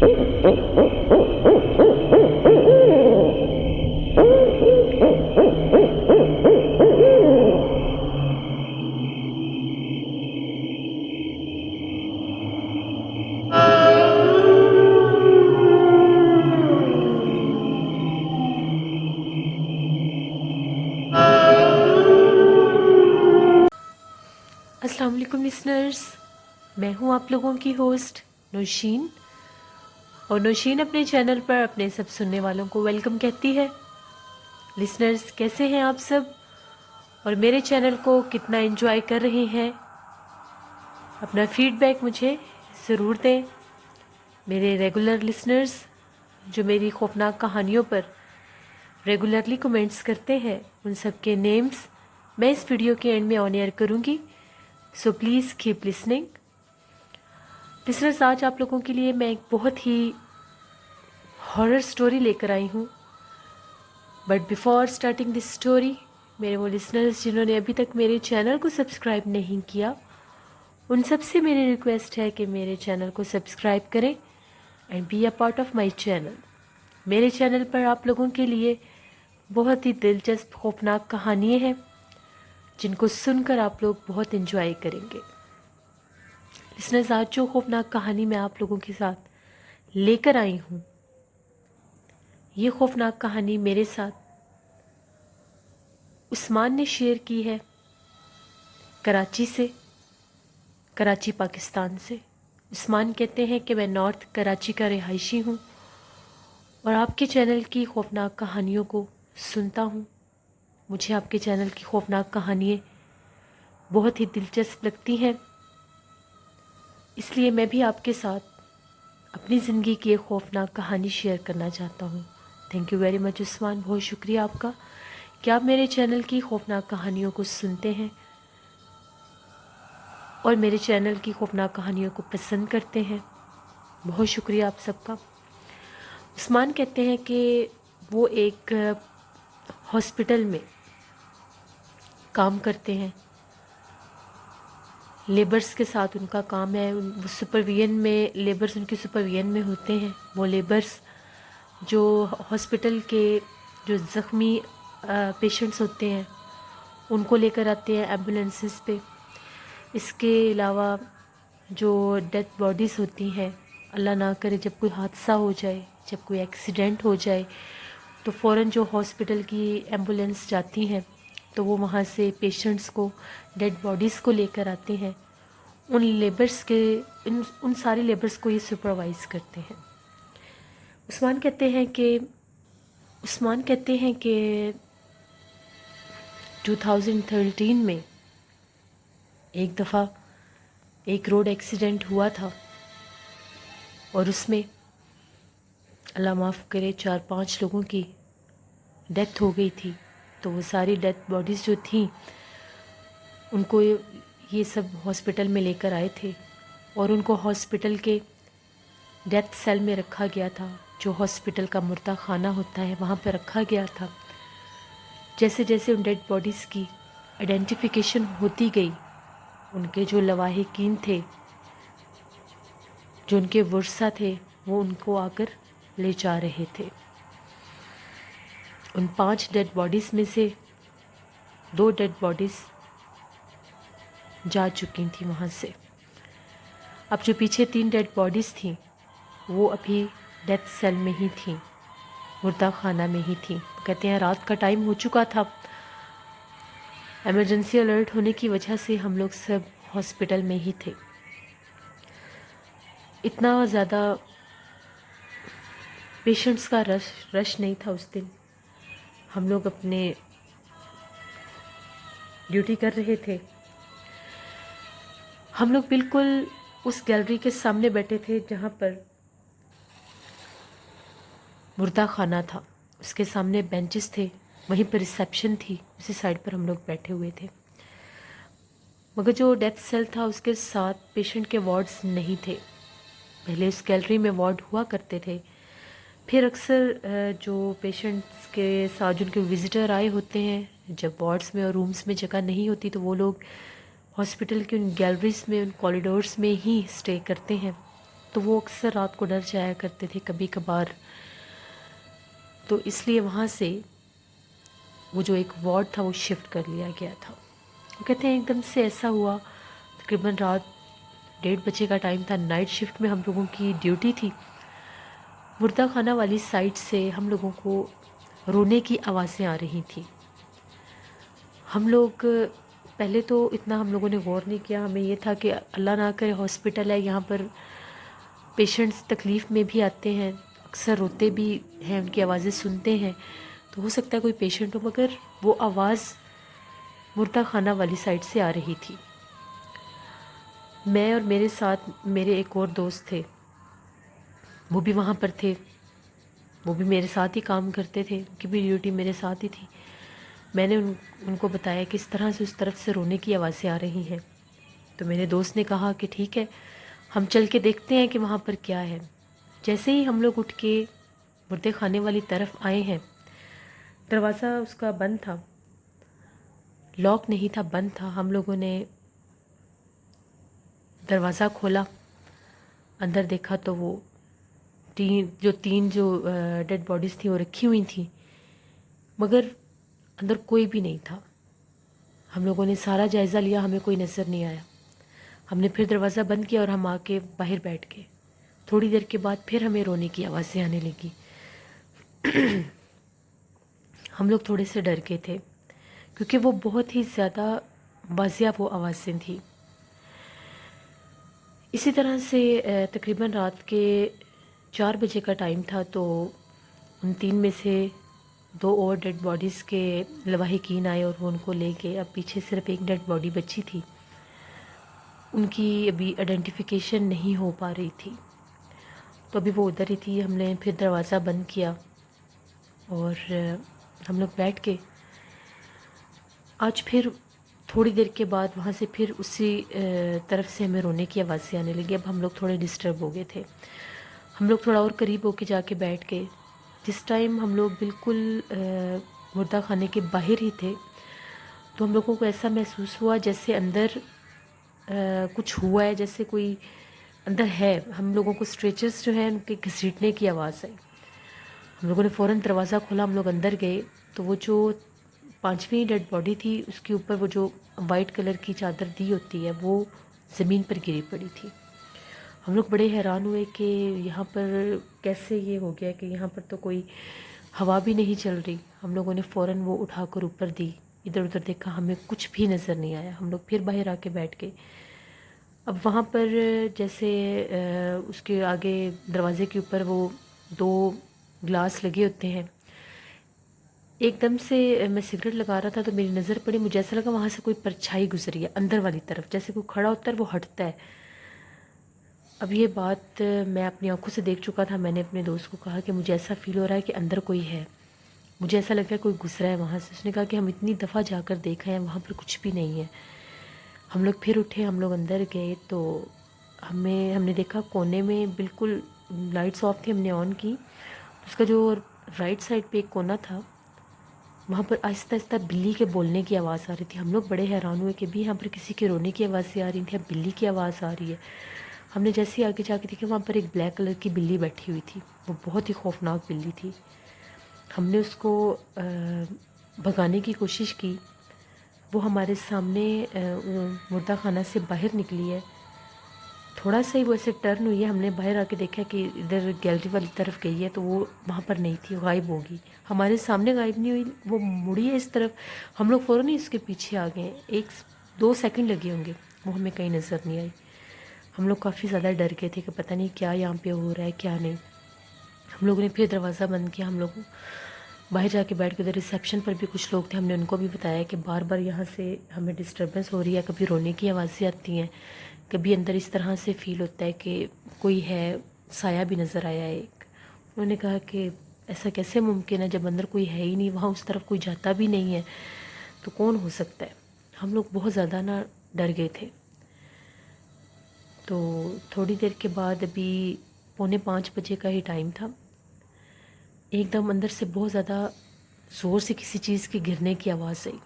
अस्सलाम वालेकुम लिसनर्स, मैं हूं आप लोगों की होस्ट नौशीन, और नौशीन अपने चैनल पर अपने सब सुनने वालों को वेलकम कहती है। लिसनर्स, कैसे हैं आप सब और मेरे चैनल को कितना एंजॉय कर रहे हैं? अपना फीडबैक मुझे ज़रूर दें। मेरे रेगुलर लिसनर्स जो मेरी खौफनाक कहानियों पर रेगुलरली कमेंट्स करते हैं, उन सब के नेम्स मैं इस वीडियो के एंड में ऑन एयर करूँगी, so please keep listening. Listeners, आज आप लोगों के लिए मैं एक बहुत ही हॉरर स्टोरी लेकर आई हूँ। But before starting this story, मेरे वो लिसनर्स जिन्होंने अभी तक मेरे चैनल को सब्सक्राइब नहीं किया, उन सब से मेरी रिक्वेस्ट है कि मेरे चैनल को सब्सक्राइब करें and be a part of my channel. मेरे चैनल पर आप लोगों के लिए बहुत ही दिलचस्प खौफनाक कहानियाँ हैं जिनको सुनकर आप लोग बहुत एंजॉय करेंगे। लिसनर्स, आज जो खौफनाक कहानी मैं आप लोगों के साथ लेकर आई हूँ, ये खौफनाक कहानी मेरे साथ उस्मान ने शेयर की है कराची से, कराची पाकिस्तान से। उस्मान कहते हैं कि मैं नॉर्थ कराची का रिहायशी हूँ और आपके चैनल की खौफनाक कहानियों को सुनता हूँ। मुझे आपके चैनल की खौफनाक कहानियाँ बहुत ही दिलचस्प लगती हैं, इसलिए मैं भी आपके साथ अपनी ज़िंदगी की एक खौफनाक कहानी शेयर करना चाहता हूँ। Thank you very much Usman, बहुत शुक्रिया आपका कि आप मेरे चैनल की खौफनाक कहानियों को सुनते हैं और मेरे चैनल की खौफनाक कहानियों को पसंद करते हैं। बहुत शुक्रिया आप सबका। उस्मान कहते हैं कि वो एक हॉस्पिटल में काम करते हैं, लेबर्स के साथ उनका काम है। वो सुपरविजन में, लेबर्स उनके सुपरविजन में होते हैं। वो लेबर्स जो हॉस्पिटल के जो ज़ख्मी पेशेंट्स होते हैं उनको लेकर आते हैं एम्बुलेंसेस पे। इसके अलावा जो डेथ बॉडीज़ होती हैं, अल्लाह ना करे जब कोई हादसा हो जाए, जब कोई एक्सीडेंट हो जाए, तो फ़ौरन जो हॉस्पिटल की एम्बुलेंस जाती हैं तो वो वहाँ से पेशेंट्स को, डेड बॉडीज़ को लेकर आते हैं। उन लेबर्स के उन सारी लेबर्स को ये सुपरवाइज़ करते हैं। उस्मान कहते हैं कि 2013 में एक दफ़ा एक रोड एक्सीडेंट हुआ था और उसमें अल्लाह माफ़ करे 4-5 लोगों की डेथ हो गई थी। तो वो सारी डेथ बॉडीज़ जो थी उनको ये सब हॉस्पिटल में लेकर आए थे और उनको हॉस्पिटल के डेथ सेल में रखा गया था, जो हॉस्पिटल का मुर्दा खाना होता है वहाँ पर रखा गया था। जैसे जैसे उन डेड बॉडीज़ की आइडेंटिफिकेशन होती गई, उनके जो लवाहिकीन थे, जो उनके वर्सा थे, वो उनको आकर ले जा रहे थे। उन 5 डेड बॉडीज़ में से 2 डेड बॉडीज़ जा चुकी थी वहाँ से। अब जो पीछे 3 डेड बॉडीज़ थी वो अभी डेथ सेल में ही थी, मुर्दा खाना में ही थी। कहते हैं रात का टाइम हो चुका था, इमरजेंसी अलर्ट होने की वजह से हम लोग सब हॉस्पिटल में ही थे। इतना ज़्यादा पेशेंट्स का रश नहीं था उस दिन। हम लोग अपने ड्यूटी कर रहे थे। हम लोग बिल्कुल उस गैलरी के सामने बैठे थे जहाँ पर मुर्दा खाना था, उसके सामने बेंचेस थे, वहीं पर रिसेप्शन थी, उसी साइड पर हम लोग बैठे हुए थे। मगर जो डेथ सेल था उसके साथ पेशेंट के वार्ड्स नहीं थे। पहले उस गैलरी में वार्ड हुआ करते थे, फिर अक्सर जो पेशेंट्स के साथ जिनके विज़िटर आए होते हैं, जब वार्ड्स में और रूम्स में जगह नहीं होती तो वो लोग हॉस्पिटल के उन गैलरीज़ में, उन कॉरिडोर्स में ही स्टे करते हैं। तो वो अक्सर रात को डर जाया करते थे कभी कभार, तो इसलिए वहाँ से वो जो एक वार्ड था वो शिफ्ट कर लिया गया था। वो कहते हैं एकदम से ऐसा हुआ, तकरीबन रात 1:30 का टाइम था, नाइट शिफ्ट में हम लोगों की ड्यूटी थी। मुर्दा खाना वाली साइड से हम लोगों को रोने की आवाज़ें आ रही थी। हम लोग पहले तो इतना हम लोगों ने गौर नहीं किया, हमें ये था कि अल्लाह ना करे हॉस्पिटल है, यहाँ पर पेशेंट्स तकलीफ़ में भी आते हैं, अक्सर रोते भी हैं, उनकी आवाज़ें सुनते हैं, तो हो सकता है कोई पेशेंट हो। मगर वो आवाज़ मुर्दा खाना वाली साइड से आ रही थी। मैं और मेरे साथ मेरे एक और दोस्त थे, वो भी वहाँ पर थे, वो भी मेरे साथ ही काम करते थे, उनकी भी ड्यूटी मेरे साथ ही थी। मैंने उनको बताया कि इस तरह से उस तरफ से रोने की आवाज़ें आ रही हैं। तो मेरे दोस्त ने कहा कि ठीक है, हम चल के देखते हैं कि वहाँ पर क्या है। जैसे ही हम लोग उठ के मुर्दे खाने वाली तरफ आए हैं, दरवाज़ा उसका बंद था, लॉक नहीं था, बंद था। हम लोगों ने दरवाज़ा खोला, अंदर देखा तो वो तीन जो डेड बॉडीज़ थी वो रखी हुई थी, मगर अंदर कोई भी नहीं था। हम लोगों ने सारा जायज़ा लिया, हमें कोई नज़र नहीं आया। हमने फिर दरवाज़ा बंद किया और हम आके बाहर बैठ गए। थोड़ी देर के बाद फिर हमें रोने की आवाज़ें आने लगी। हम लोग थोड़े से डर गए थे क्योंकि वो बहुत ही ज़्यादा वाज़िया वो आवाज़ें थी। इसी तरह से तकरीबन रात के 4 बजे का टाइम था, तो उन 3 में से 2 और डेड बॉडीज़ के लवाहिकीन आए और वो उनको ले गए। अब पीछे सिर्फ एक डेड बॉडी बची थी, उनकी अभी आइडेंटिफिकेशन नहीं हो पा रही थी, तो अभी वो उधर ही थी। हमने फिर दरवाज़ा बंद किया और हम लोग बैठ के आज फिर थोड़ी देर के बाद वहाँ से फिर उसी तरफ से हमें रोने की आवाज़ें आने लगी। अब हम लोग थोड़े डिस्टर्ब हो गए थे, हम लोग थोड़ा और करीब होके जाके बैठ गए। जिस टाइम हम लोग बिल्कुल मुर्दा खाने के बाहर ही थे, तो हम लोगों को ऐसा महसूस हुआ जैसे अंदर कुछ हुआ है, जैसे कोई अंदर है। हम लोगों को स्ट्रेचर्स जो हैं उनके घसीटने की आवाज़ आई। हम लोगों ने फ़ौरन दरवाज़ा खोला, हम लोग अंदर गए, तो वो जो 5वीं डेड बॉडी थी उसके ऊपर वो जो वाइट कलर की चादर दी होती है वो ज़मीन पर गिरी पड़ी थी। हम लोग बड़े हैरान हुए कि यहाँ पर कैसे ये हो गया कि यहाँ पर तो कोई हवा भी नहीं चल रही। हम लोगों ने फ़ौरन वो उठाकर ऊपर दी, इधर उधर देखा, हमें कुछ भी नज़र नहीं आया। हम लोग फिर बाहर आके बैठ गए। अब वहाँ पर जैसे उसके आगे दरवाज़े के ऊपर वो 2 ग्लास लगे होते हैं, एकदम से मैं सिगरेट लगा रहा था तो मेरी नज़र पड़ी, मुझे ऐसा लगा वहाँ से कोई परछाई गुजरी है अंदर वाली तरफ, जैसे कोई खड़ा होता है वो हटता है। अब ये बात मैं अपनी आंखों से देख चुका था। मैंने अपने दोस्त को कहा कि मुझे ऐसा फील हो रहा है कि अंदर कोई है, मुझे ऐसा लग रहा है कोई गुजरा है वहाँ से। उसने कहा कि हम इतनी दफ़ा जाकर देखा है, वहाँ पर कुछ भी नहीं है। हम लोग फिर उठे, हम लोग अंदर गए तो हमने देखा कोने में बिल्कुल लाइट्स ऑफ थी, हमने ऑन की, उसका जो राइट साइड पे एक कोना था वहाँ पर आहिस्ता आहिस्ता बिल्ली के बोलने की आवाज़ आ रही थी। हम लोग बड़े हैरान हुए कि भी यहाँ पर किसी के रोने की आवाज़ें आ रही थी, अब बिल्ली की आवाज़ आ रही है। हमने जैसे ही आगे जाके देखा वहाँ पर एक ब्लैक कलर की बिल्ली बैठी हुई थी, वो बहुत ही खौफनाक बिल्ली थी। हमने उसको भगाने की कोशिश की, वो हमारे सामने मुर्दा खाना से बाहर निकली है। थोड़ा सा ही वो ऐसे टर्न हुई है, हमने बाहर आके देखा कि इधर गैलरी वाली तरफ गई है, तो वो वहाँ पर नहीं थी, गायब होगी। हमारे सामने गायब नहीं हुई, वो मुड़ी है इस तरफ। हम लोग फ़ौरन ही उसके पीछे आ गए, 1-2 सेकंड लगे होंगे, वो हमें कहीं नज़र नहीं आई। हम लोग काफ़ी ज़्यादा डर गए थे कि पता नहीं क्या यहाँ पे हो रहा है क्या नहीं। हम लोगों ने फिर दरवाज़ा बंद किया, हम लोग बाहर जाके बैठ के, उधर रिसेप्शन पर भी कुछ लोग थे, हमने उनको भी बताया कि बार बार यहाँ से हमें डिस्टर्बेंस हो रही है, कभी रोने की आवाज़ें आती हैं, कभी अंदर इस तरह से फ़ील होता है कि कोई है, साया भी नज़र आया एक। उन्होंने कहा कि ऐसा कैसे मुमकिन है, जब अंदर कोई है ही नहीं, वहाँ उस तरफ कोई जाता भी नहीं है, तो कौन हो सकता है। हम लोग बहुत ज़्यादा ना डर गए थे। तो थोड़ी देर के बाद, अभी 4:45 बजे का ही टाइम था, एकदम अंदर से बहुत ज़्यादा ज़ोर से किसी चीज़ के गिरने की आवाज़ आई।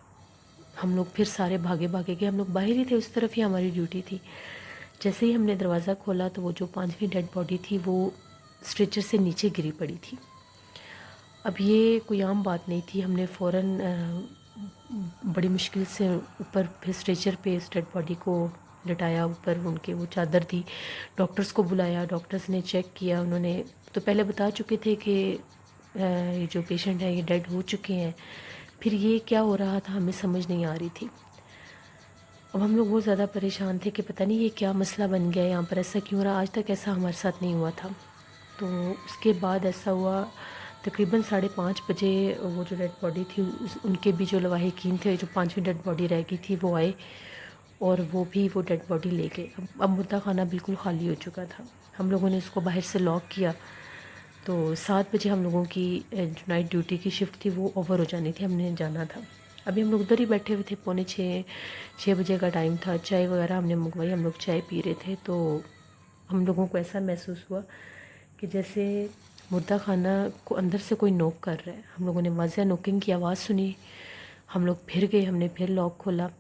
हम लोग फिर सारे भागे भागे गए, हम लोग बाहर ही थे, उस तरफ ही हमारी ड्यूटी थी। जैसे ही हमने दरवाज़ा खोला तो वो जो 5वीं डेड बॉडी थी वो स्ट्रेचर से नीचे गिरी पड़ी थी। अब ये कोई आम बात नहीं थी। हमने फ़ौरन बड़ी मुश्किल से ऊपर फिर स्ट्रेचर पे इस डेड बॉडी को लटाया, ऊपर उनके वो चादर थी, डॉक्टर्स को बुलाया, डॉक्टर्स ने चेक किया। उन्होंने तो पहले बता चुके थे कि ये जो पेशेंट है ये डेड हो चुके हैं। फिर ये क्या हो रहा था हमें समझ नहीं आ रही थी। अब हम लोग बहुत ज़्यादा परेशान थे कि पता नहीं ये क्या मसला बन गया, यहाँ पर ऐसा क्यों रहा, आज तक ऐसा हमारे साथ नहीं हुआ था। तो उसके बाद ऐसा हुआ तकरीबन 5:30 बजे वो जो डेड बॉडी थी उनके भी जो लवाहिकीन थे, जो 5वीं डेड बॉडी रह गई थी वो आए और वो भी वो डेड बॉडी ले गए। अब मुर्दा खाना बिल्कुल खाली हो चुका था। हम लोगों ने उसको बाहर से लॉक किया। तो 7 बजे हम लोगों की जो नाइट ड्यूटी की शिफ्ट थी वो ओवर हो जानी थी, हमने जाना था। अभी हम लोग उधर ही बैठे हुए थे, 5:45 का टाइम था। चाय वगैरह हमने मंगवाई, हम लोग चाय पी रहे थे। तो हम लोगों को ऐसा महसूस हुआ कि जैसे मुर्दा खाना को अंदर से कोई नोक कर रहा है। हम लोगों ने वाज़ह नोकिंग की आवाज़ सुनी। हम लोग फिर गए, हमने फिर लॉक खोला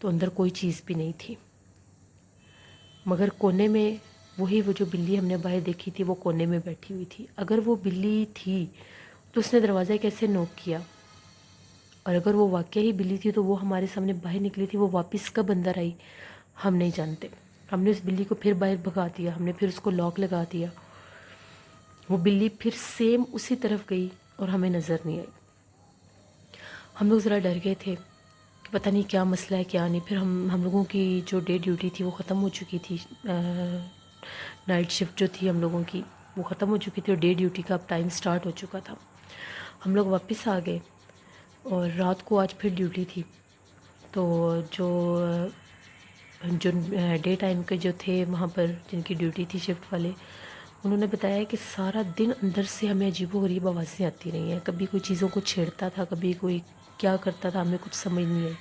तो अंदर कोई चीज़ भी नहीं थी, मगर कोने में वो जो बिल्ली हमने बाहर देखी थी वो कोने में बैठी हुई थी। अगर वो बिल्ली थी तो उसने दरवाज़ा कैसे नोक किया, और अगर वो वाकई ही बिल्ली थी तो वो हमारे सामने बाहर निकली थी, वो वापस कब अंदर आई हम नहीं जानते। हमने उस बिल्ली को फिर बाहर भगा दिया, हमने फिर उसको लॉक लगा दिया। वो बिल्ली फिर सेम उसी तरफ गई और हमें नज़र नहीं आई। हम लोग ज़रा डर गए थे कि पता नहीं क्या मसला है क्या नहीं। फिर हम लोगों की जो डे ड्यूटी थी वो ख़त्म हो चुकी थी। नाइट शिफ्ट जो थी हम लोगों की वो ख़त्म हो चुकी थी और डे ड्यूटी का अब टाइम स्टार्ट हो चुका था। हम लोग वापस आ गए और रात को आज फिर ड्यूटी थी। तो जो जो डे टाइम के जो थे वहाँ पर जिनकी ड्यूटी थी शिफ्ट वाले, उन्होंने बताया कि सारा दिन अंदर से हमें अजीबोगरीब आवाज़ें आती रही हैं। कभी कोई चीज़ों को छेड़ता था, कभी कोई क्या करता था, हमें कुछ समझ नहीं आई।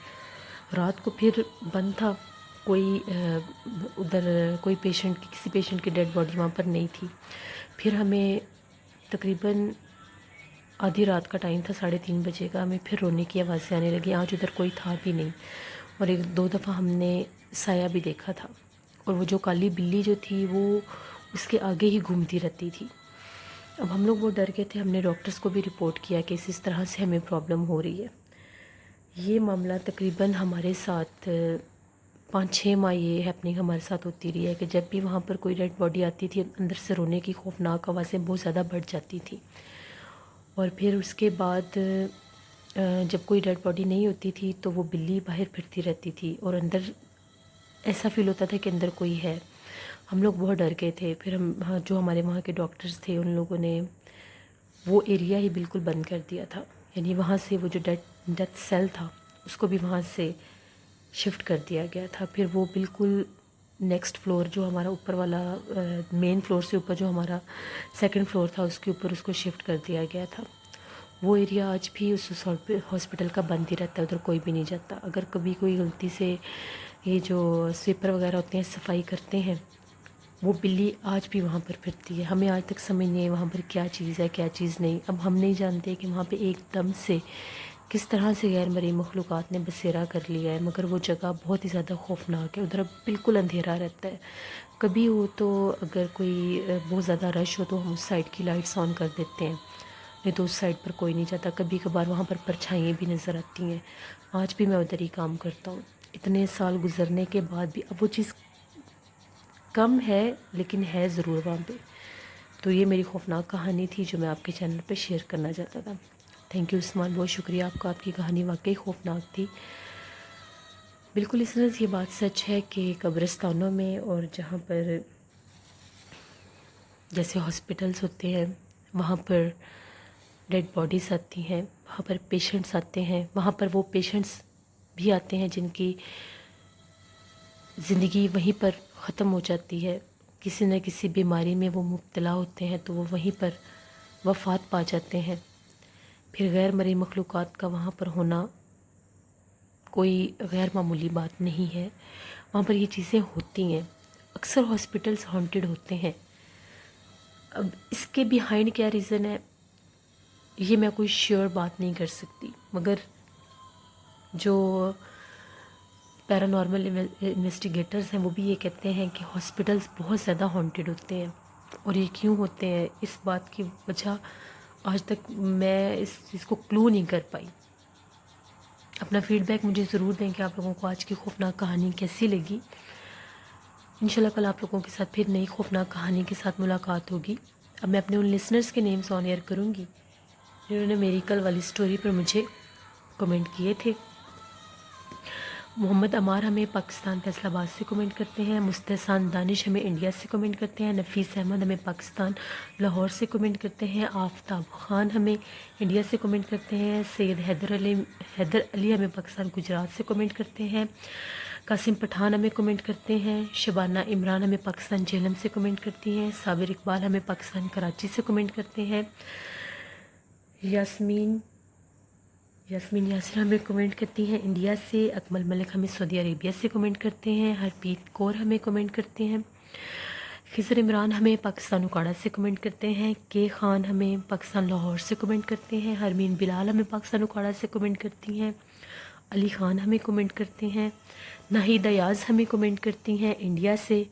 रात को फिर बंद था, कोई उधर कोई पेशेंट की किसी पेशेंट की डेड बॉडी वहाँ पर नहीं थी। फिर हमें तकरीबन आधी रात का टाइम था, 3:30 बजे का, हमें फिर रोने की आवाज़ें आने लगी। आज उधर कोई था भी नहीं और 1-2 दफ़ा हमने साया भी देखा था और वो जो काली बिल्ली जो थी वो उसके आगे ही घूमती रहती थी। अब हम लोग वो डर गए थे, हमने डॉक्टर्स को भी रिपोर्ट किया कि इस तरह से हमें प्रॉब्लम हो रही है। ये मामला तकरीबन हमारे साथ 5-6 माह ये हैपनिंग हमारे साथ होती रही है कि जब भी वहाँ पर कोई डेड बॉडी आती थी अंदर से रोने की खौफनाक आवाज़ें बहुत ज़्यादा बढ़ जाती थी। और फिर उसके बाद जब कोई डेड बॉडी नहीं होती थी तो वो बिल्ली बाहर फिरती रहती थी और अंदर ऐसा फील होता था कि अंदर कोई है। हम लोग बहुत डर गए थे। फिर जो हमारे वहाँ के डॉक्टर्स थे उन लोगों ने वो एरिया ही बिल्कुल बंद कर दिया था, यानी वहाँ से वो जो डेथ सेल था उसको भी वहाँ से शिफ्ट कर दिया गया था। फिर वो बिल्कुल नेक्स्ट फ्लोर जो हमारा ऊपर वाला मेन फ्लोर से ऊपर जो हमारा सेकंड फ्लोर था उसके ऊपर उसको शिफ्ट कर दिया गया था। वो एरिया आज भी उस हॉस्पिटल का बंद ही रहता है, उधर कोई भी नहीं जाता। अगर कभी कोई गलती से ये जो स्वीपर वगैरह होते हैं सफाई करते हैं, वो बिल्ली आज भी वहाँ पर फिरती है। हमें आज तक समझ नहीं है वहाँ पर क्या चीज़ है क्या चीज़ नहीं। अब हम नहीं जानते कि वहाँ पे एकदम से किस तरह से गैर मरी मखलूक़ात ने बसेरा कर लिया है, मगर वो जगह बहुत ही ज़्यादा खौफनाक है। उधर अब बिल्कुल अंधेरा रहता है। कभी हो तो अगर कोई बहुत ज़्यादा रश हो तो हम उस साइड की लाइट्स ऑन कर देते हैं, नहीं तो उस साइड पर कोई नहीं जाता। कभी कभार वहाँ पर परछाइयाँ भी नज़र आती हैं। आज भी मैं उधर ही काम करता हूँ। इतने साल गुजरने के बाद भी अब वो चीज़ कम है लेकिन है ज़रूर वहाँ पे। तो ये मेरी खौफनाक कहानी थी जो मैं आपके चैनल पे शेयर करना चाहता था। थैंक यू उस्मान, बहुत शुक्रिया आपका। आपकी कहानी वाकई खौफनाक थी। बिल्कुल इस तरह ये बात सच है कि कब्रिस्तानों में और जहाँ पर जैसे हॉस्पिटल्स होते हैं वहाँ पर डेड बॉडीज़ आती हैं, वहाँ पर पेशेंट्स आते हैं, वहाँ पर वो पेशेंट्स भी आते हैं जिनकी ज़िंदगी वहीं पर ख़त्म हो जाती है। किसी न किसी बीमारी में वो मुब्तला होते हैं तो वो वहीं पर वफ़ात पा जाते हैं। फिर गैर मरी मखलूक़ात का वहाँ पर होना कोई गैर मामूली बात नहीं है। वहाँ पर ये चीज़ें होती हैं। अक्सर हॉस्पिटल्स हॉन्टेड होते हैं। अब इसके बिहाइंड क्या रीज़न है ये मैं कोई श्योर बात नहीं कर सकती, मगर जो پیرا نارمل انویسٹیگیٹرز ہیں وہ بھی یہ کہتے ہیں کہ ہاسپٹلس بہت زیادہ ہانٹیڈ ہوتے ہیں، اور یہ کیوں ہوتے ہیں اس بات کی وجہ آج تک میں اس چیز کو کلو نہیں کر پائی۔ اپنا فیڈ بیک مجھے ضرور دیں کہ آپ لوگوں کو آج کی خوفناک کہانی کیسی لگی۔ انشاءاللہ کل آپ لوگوں کے ساتھ پھر نئی خوفناک کہانی کے ساتھ ملاقات ہوگی۔ اب میں اپنے ان لسنرز کے نیمز آن ایئر کروں گی جنہوں نے میری کل والی سٹوری پر مجھے کمنٹ کیے تھے۔ محمد عمار ہمیں پاکستان فیصل آباد سے کمنٹ کرتے ہیں، مستحسن دانش ہمیں انڈیا سے کمنٹ کرتے ہیں، نفیس احمد ہمیں پاکستان لاہور سے کمنٹ کرتے ہیں، آفتاب خان ہمیں انڈیا سے کمنٹ کرتے ہیں، سید حیدر علی ہمیں پاکستان گجرات سے کمنٹ کرتے ہیں، قاسم پٹھان ہمیں کمنٹ کرتے ہیں، شبانہ عمران ہمیں پاکستان جہلم سے کمنٹ کرتی ہیں، صابر اقبال ہمیں پاکستان کراچی سے کمنٹ کرتے ہیں، یاسمین یاسر ہمیں کمنٹ کرتی ہیں انڈیا سے، اکمل ملک ہمیں سعودی عربیہ سے کمنٹ کرتے ہیں، ہرپریت کور ہمیں کمنٹ کرتے ہیں، خضر عمران ہمیں پاکستان اکاڑا سے کمنٹ کرتے ہیں، کے خان ہمیں پاکستان لاہور سے کمنٹ کرتے ہیں، ہرمین بلال ہمیں پاکستان اکاڑا سے کمنٹ کرتی ہیں، علی خان ہمیں کمنٹ کرتے ہیں، ناہید ایاز ہمیں کمنٹ کرتی ہیں انڈیا سے،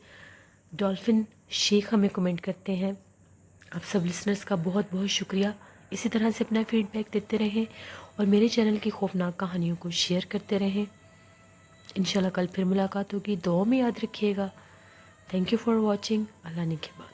ڈولفن شیخ ہمیں کمنٹ کرتے ہیں۔ آپ سب لسنرز کا بہت بہت شکریہ، اسی طرح سے اپنا فیڈ بیک دیتے رہیں اور میرے چینل کی خوفناک کہانیوں کو شیئر کرتے رہیں۔ انشاءاللہ کل پھر ملاقات ہوگی، دعاؤں میں یاد رکھیے گا۔ Thank you for watching. Allah نگہبان۔